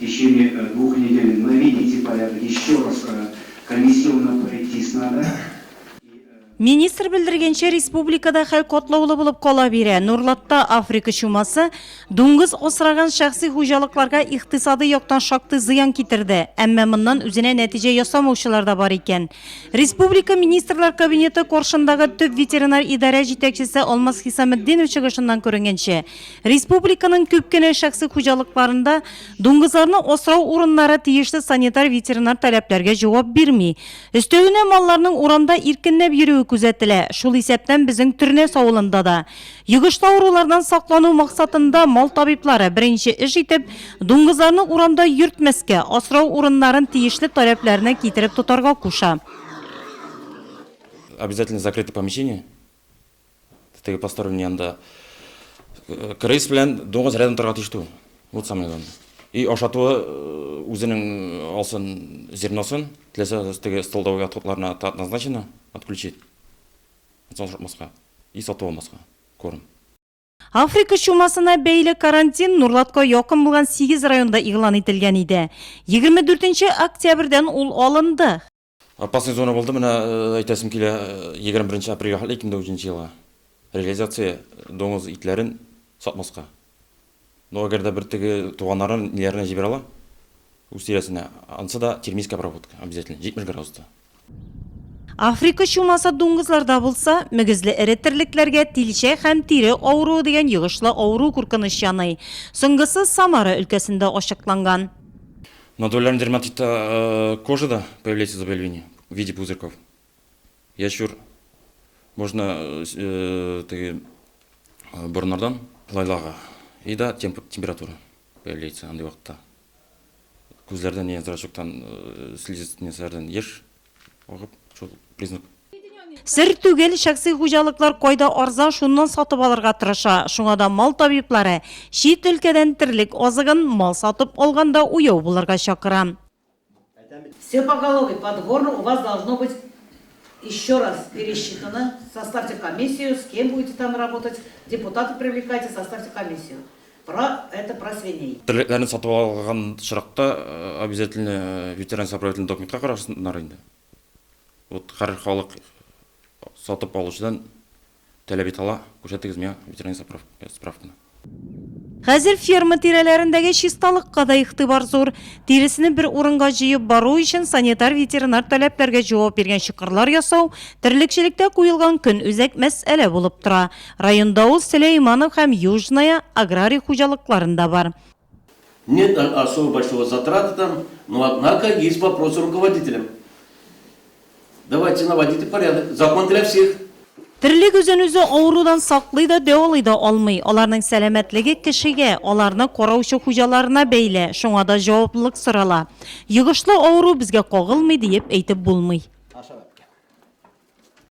течение 2 недель наведите порядок, еще раз комиссионно пройтись надо. Министр білдіргенше республикада хәл котлаулы болып қала бере. Нурлатта Африка чумасы дуңгыз осыраған шәхси хужалыкларга иқтисады яктан шакты зыян китерде. Әмма моннан үзенә нәтиҗә ясамаучылар да бар икән. Республика министрлар кабинеты коршындагы төп ветеринар идарә җитәкчесе Алмаз Хисаметдинов чыгышыннан күренгәнчә, республиканың күп кенә шәхси хуҗалыкларында дуңгызларны осрау урыннары тиешле санитар-ветеринар таләпләргә җавап бирми. Өстәвенә малларның урамда иркенләп йөрүе күзәтелә. Шул исәптән безнең Төрнәс авылында да йогышлы авырулардан саклану максатында мал табиблары беренче эш итеп, дуңгызларны урамда йөртмәскә, асрау урыннарын тиешле таләпләренә китереп тотарга куша. Обязательно закрытое помещение. Теге посторонний янда крыс белән дуңгыз рядом торга тиешту. Вот самое главное. И ашатуы үзенең алсын зерносын, теләсә теге столдовый отходларына назначено отключить. И сатып алмаска корм. Африка чумасына бәйле карантин Нурлатка якын булган 8 районда игълан ителгән иде. 24 октябрьдән ул алынды. Опасный зона булды, менә әйтәсем килә 21 апрель 2003 елга. Реализация доңыз итләрен сатмаска. Но әгәр дә бер теге туганнарын ниләренә җибәрә ала, үз тирәсенә, ансы да термическая обработка обязательно 70 градуста. Африка чумасы дуңгызларда булса, мөгезле эреттерлекләргә тилчә һәм тире авыруы дигән йогышлы авыру куркыныч яный. Соңгысы Самара өлкәсендә ачыкланган. На долях дерматита кожи появляется заболевание в виде пузырьков. Ящур можно бурнардан лайлага и да температура появляется андай вакытта. Күзләрдән яңа зрачоктан слизистән еш агып шул признак. Сер түгел, шәхси хуҗалыклар кайда арзан шуннан сатып алырга тырыша. Шуңа да мал табиблары чит өлкәдән тирлек азыгын мал сатып алганда уяу булырга чакыра. Все поголовье подгорно у вас должно быть еще раз пересчитано. Составьте комиссию, с кем будете там работать, депутаты привлекайте, составьте комиссию. Это про свиней. Тирлектәрне сатып алган чиракта обязательно ветеринар-сопроводительный документка карашсыннар инде. Вот һәр халык сатып алучыдан таләп итә ала, күрсәтегез миңа ветеринар справканы. Хәзер ферма тирәләрендәге чисталыкка да игътибар зур. Тиресене бер урынга җыеп бару өчен санитар-ветеринар таләпләргә җавап биргән чокырлар ясау терлекчелектә куелган көн үзәк мәсьәлә булып тора. Районда ул Сөләйманов һәм Южная аграрий хуҗалыкларында бар. Нет особо большого затрата там, но однако есть вопрос руководителям. Давайте наводите порядок. Закон для всех. Тирлек үзен-үзе авырудан саклый да дәвалый да алмый. Аларның сәламәтлеге кешегә, аларны караучы хуҗаларына бәйле. Шуңа да җаваплылык сорала. Йогышлы авыру безгә кагылмый дип әйтеп булмый.